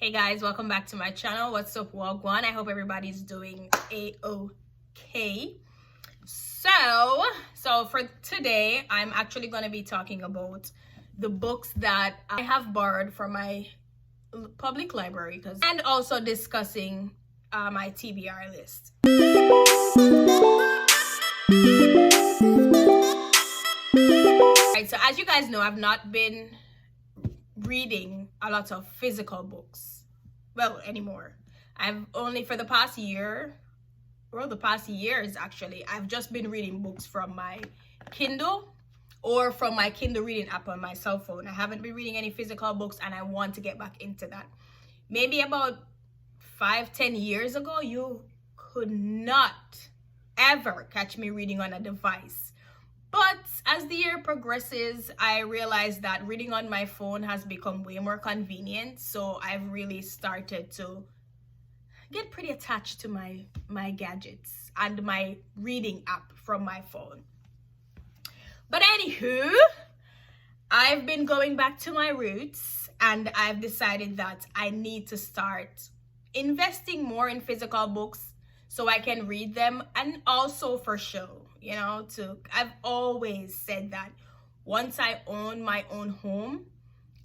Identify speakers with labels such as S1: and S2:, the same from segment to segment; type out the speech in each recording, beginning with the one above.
S1: Hey guys, welcome back to my channel. What's up, Wagwan? I hope everybody's doing a-okay. So for today, I'm actually going to be talking about the books that I have borrowed from my public library and also discussing my TBR list. Right, so as you guys know, I've not been reading a lot of physical books anymore. I've only for the past years actually, I've just been reading books from my Kindle or from my Kindle reading app on my cell phone. I haven't been reading any physical books and I want to get back into that. Maybe about 5-10 years ago, you could not ever catch me reading on a device. But as the year progresses, I realized that reading on my phone has become way more convenient. So I've really started to get pretty attached to my gadgets and my reading app from my phone. But anywho, I've been going back to my roots and I've decided that I need to start investing more in physical books so I can read them, and also for show. I've always said that once I own my own home,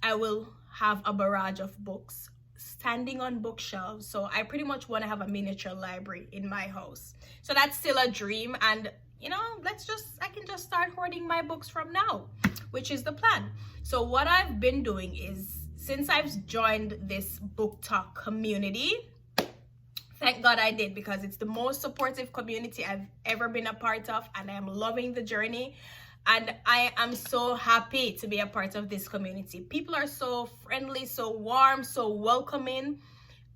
S1: I will have a barrage of books standing on bookshelves. So I pretty much want to have a miniature library in my house. So that's still a dream, and I can just start hoarding my books from now, which is the plan. So what I've been doing is, since I've joined this book talk community, thank God I did, because it's the most supportive community I've ever been a part of, and I'm loving the journey. And I am so happy to be a part of this community. People are so friendly, so warm, so welcoming,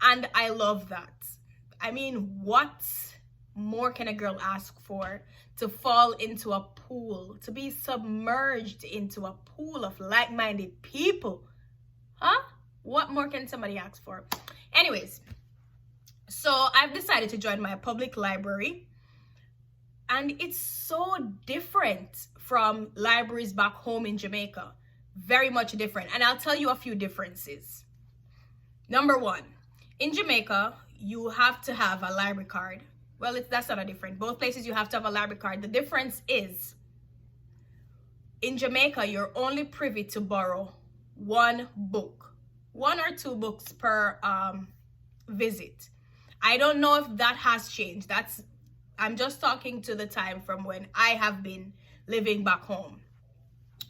S1: and I love that. I mean, what more can a girl ask for? To fall into a pool, to be submerged into a pool of like-minded people. Huh? What more can somebody ask for? Anyways, so I've decided to join my public library, and it's so different from libraries back home in Jamaica. Very much different. And I'll tell you a few differences. Number one, in Jamaica, you have to have a library card. Well, that's not a difference. Both places you have to have a library card. The difference is, in Jamaica, you're only privy to borrow one book, 1 or 2 books per visit. I don't know if that has changed. I'm just talking to the time from when I have been living back home.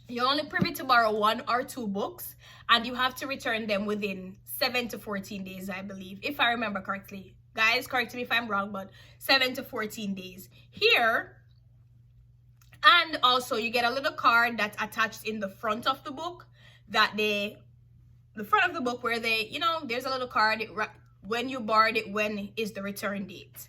S1: You're only privy to borrow 1 or 2 books, and you have to return them within 7 to 14 days, I believe, if I remember correctly. Guys, correct me if I'm wrong, but 7 to 14 days here. And also you get a little card that's attached in the front of the book the front of the book where there's a little card. When you borrowed it, when is the return date?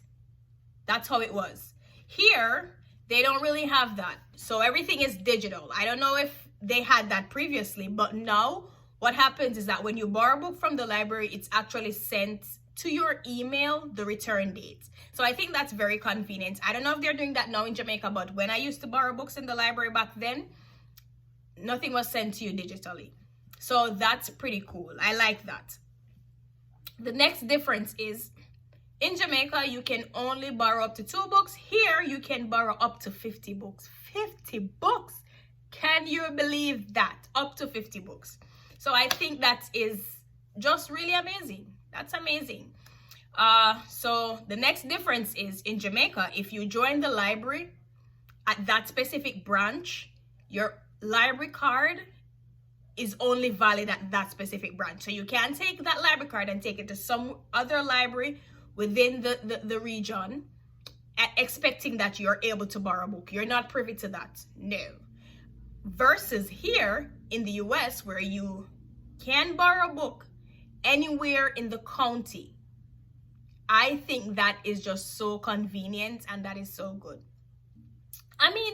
S1: That's how it was. Here, they don't really have that. So everything is digital. I don't know if they had that previously, but now what happens is that when you borrow a book from the library, it's actually sent to your email, the return date. So I think that's very convenient. I don't know if they're doing that now in Jamaica, but when I used to borrow books in the library back then, nothing was sent to you digitally. So that's pretty cool. I like that. The next difference is, in Jamaica, you can only borrow up to 2 books. Here, you can borrow up to 50 books. 50 books! Can you believe that? Up to 50 books. So I think that is just really amazing. That's amazing. So the next difference is, in Jamaica, if you join the library at that specific branch, your library card is only valid at that specific branch. So you can't take that library card and take it to some other library within the region expecting that you're able to borrow a book. You're not privy to that. No. Versus here in the US, where you can borrow a book anywhere in the county. I think that is just so convenient, and that is so good. I mean,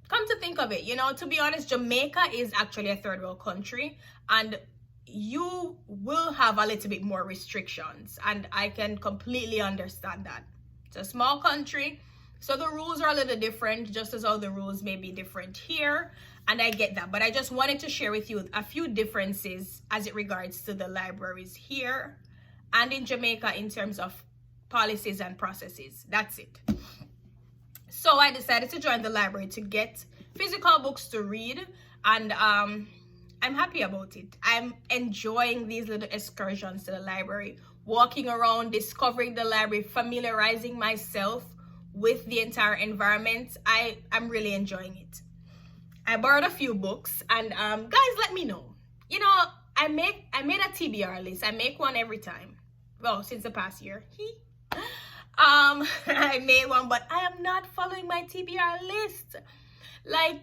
S1: come to think of it, to be honest, Jamaica is actually a third world country, and you will have a little bit more restrictions, and I can completely understand that. It's a small country, So the rules are a little different, just as all the rules may be different here. And I get that, but I just wanted to share with you a few differences as it regards to the libraries here and in Jamaica in terms of policies and processes. That's it. So I decided to join the library to get physical books to read, and I'm happy about it. I'm enjoying these little excursions to the library, walking around, discovering the library, familiarizing myself with the entire environment. I'm really enjoying it. I borrowed a few books, and guys, let me know. You know, I made a TBR list. I make one every time. Well, since the past year. I made one, but I am not following my TBR list. Like,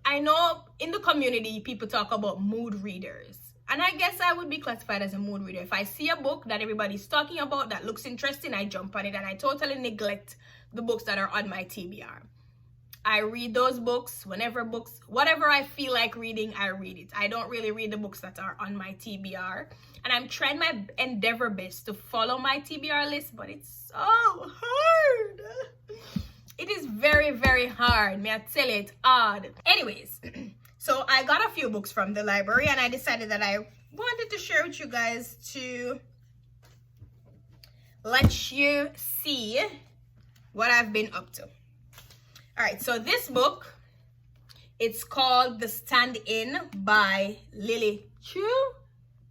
S1: I know in the community people talk about mood readers, and I guess I would be classified as a mood reader. If I see a book that everybody's talking about that looks interesting, I jump on it, and I totally neglect the books that are on my TBR. I read those books whatever I feel like reading, I read it. I don't really read the books that are on my TBR, and I'm trying my endeavor best to follow my TBR list, but it's so hard. It is very, very hard. May I tell you, it's hard. Anyways, so I got a few books from the library, and I decided that I wanted to share with you guys to let you see what I've been up to. All right, so this book, it's called The Stand-In by Lily Chu.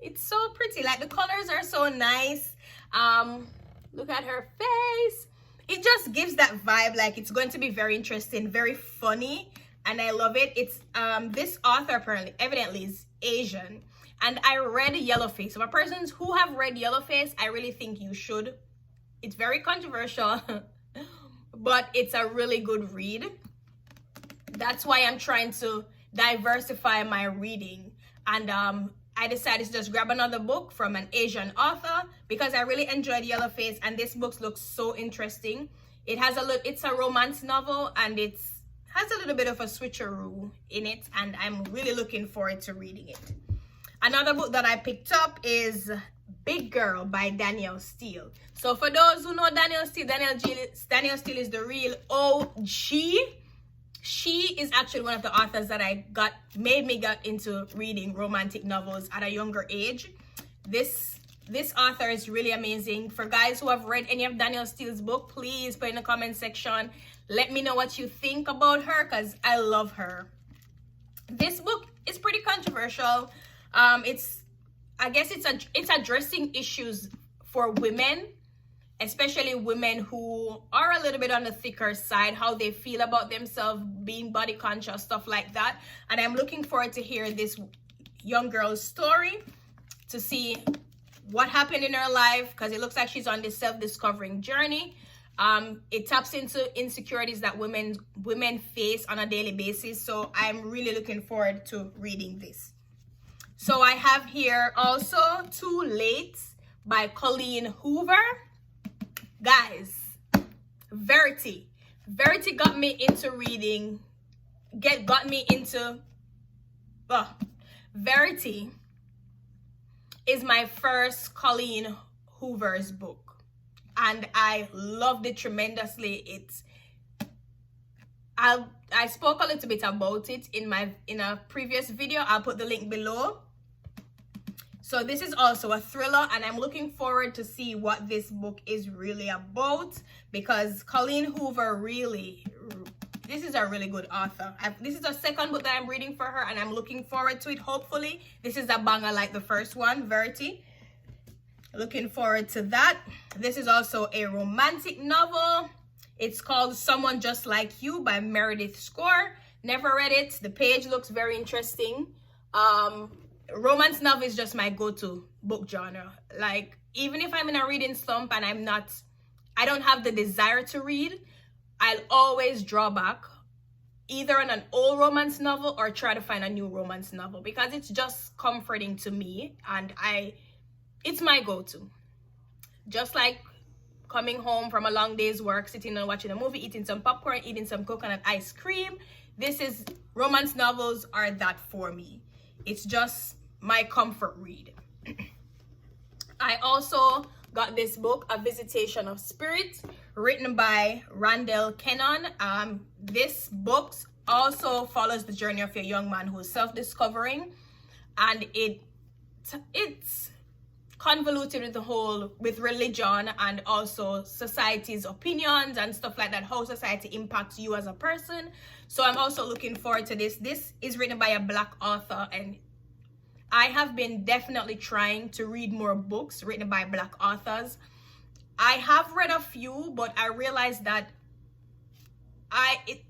S1: It's so pretty. Like, the colors are so nice. Look at her face. It just gives that vibe, like it's going to be very interesting, very funny, and I love it. It's this author evidently is Asian, and I read Yellowface. So for persons who have read Yellowface, I really think you should. It's very controversial, but it's a really good read. That's why I'm trying to diversify my reading, and I decided to just grab another book from an Asian author because I really enjoyed Yellowface, and this book looks so interesting. It's a romance novel, and it has a little bit of a switcheroo in it, and I'm really looking forward to reading it. Another book that I picked up is Big Girl by Danielle Steele. So for those who know Danielle Steele, Danielle Steele is the real OG. She is actually one of the authors that made me get into reading romantic novels at a younger age. This author is really amazing. For guys who have read any of Danielle Steele's book, please put in the comment section. Let me know what you think about her, because I love her. This book is pretty controversial. I guess it's addressing issues for women, especially women who are a little bit on the thicker side, how they feel about themselves, being body conscious, stuff like that. And I'm looking forward to hear this young girl's story, to see what happened in her life, because it looks like she's on this self-discovering journey. It taps into insecurities that women face on a daily basis. So I'm really looking forward to reading this. So I have here also Too Late by Colleen Hoover. Guys, Verity got me into reading. Verity is my first Colleen Hoover's book, and I loved it tremendously. I spoke a little bit about it in a previous video. I'll put the link below. So this is also a thriller, and I'm looking forward to see what this book is really about, because Colleen Hoover this is a really good author. This is the second book that I'm reading for her, and I'm looking forward to it. Hopefully this is a banger like the first one, Verity. Looking forward to that. This is also a romantic novel. It's called Someone Just Like You by Meredith Score. Never read it. The page looks very interesting. Romance novel is just my go-to book genre. Like, even if I'm in a reading slump and I don't have the desire to read, I'll always draw back either on an old romance novel or try to find a new romance novel, because it's just comforting to me, and it's my go-to. Just like coming home from a long day's work, sitting and watching a movie, eating some popcorn, eating some coconut ice cream. Romance novels are that for me. It's just my comfort read. I also got this book, A Visitation of Spirit, written by Randall Kennon. This book also follows the journey of a young man who is self-discovering, and it's convoluted with religion and also society's opinions and stuff like that, how society impacts you as a person. So I'm also looking forward to this. This is written by a Black author, and I have been definitely trying to read more books written by Black authors. I have read a few, but I realized that I've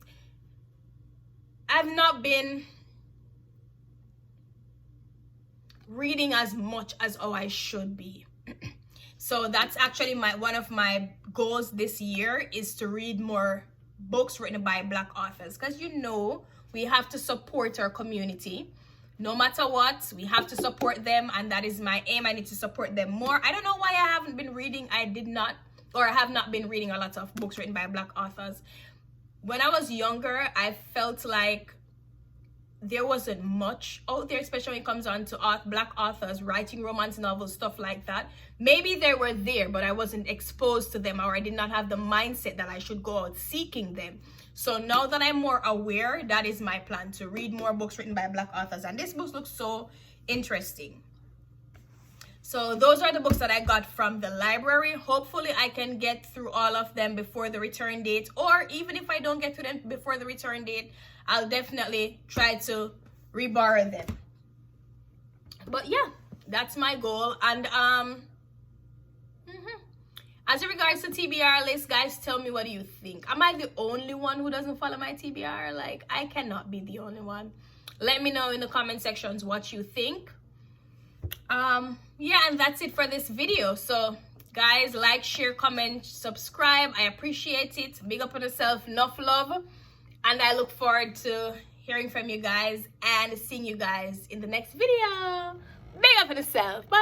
S1: not been reading as much as I should be. So that's actually one of my goals this year, is to read more books written by Black authors, because we have to support our community. No matter what, we have to support them, and that is my aim. I need to support them more. I don't know why I haven't been reading. I have not been reading a lot of books written by Black authors. When I was younger, I felt like there wasn't much out there, especially when it comes on to Black authors writing romance novels, stuff like that. Maybe they were there, but I wasn't exposed to them, or I did not have the mindset that I should go out seeking them. So now that I'm more aware, that is my plan, to read more books written by Black authors. And this book looks so interesting. So those are the books that I got from the library. Hopefully I can get through all of them before the return date, or even if I don't get to them before the return date, I'll definitely try to reborrow them. But yeah, that's my goal. And as in regards to TBR list, guys, tell me, what do you think? Am I the only one who doesn't follow my TBR? Like, I cannot be the only one. Let me know in the comment sections what you think. Yeah, and that's it for this video. So guys, like, share, comment, subscribe. I appreciate it. Big up on yourself. Enough love. And I look forward to hearing from you guys and seeing you guys in the next video. Big up on yourself. Bye.